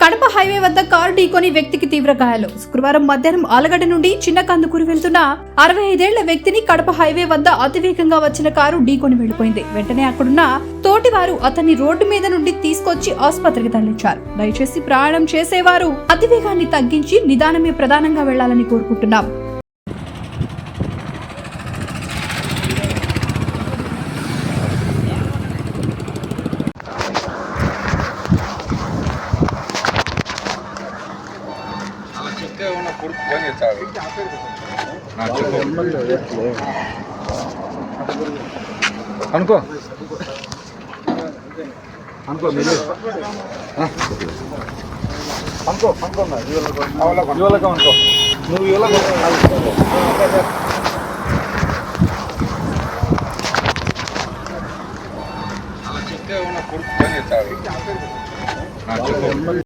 Kadapa highway వద్ద car ఢీకొని వ్యక్తికి తీవ్ర గాయాలు. శుక్రవారం మధ్యాహ్నం ఆలగడ్డ నుండి చిన్న కందుకూరు వెళ్తున్న 65 ఏళ్ల వ్యక్తిని కడప హైవే వద్ద అతివేగంగా వచ్చిన కారు ఢీకొని వెళ్లిపోయింది. వెంటనే అక్కడున్న తోటివారు అతన్ని రోడ్డు మీద నుండి తీసుకొచ్చి ఆసుపత్రికి తరలించారు. దయచేసి ప్రయాణం చేసేవారు అతివేగాన్ని తగ్గించి నిదానమే ప్రధానంగా వెళ్లాలని కోరుకుంటున్నాం. అనుకో అనుకో మీరు అనుకో అనుకో ఇవాళ అనుకో నువ్వు ఇవాళ చెప్తే ఉన్న కొడుకు పని చేస్తాడు.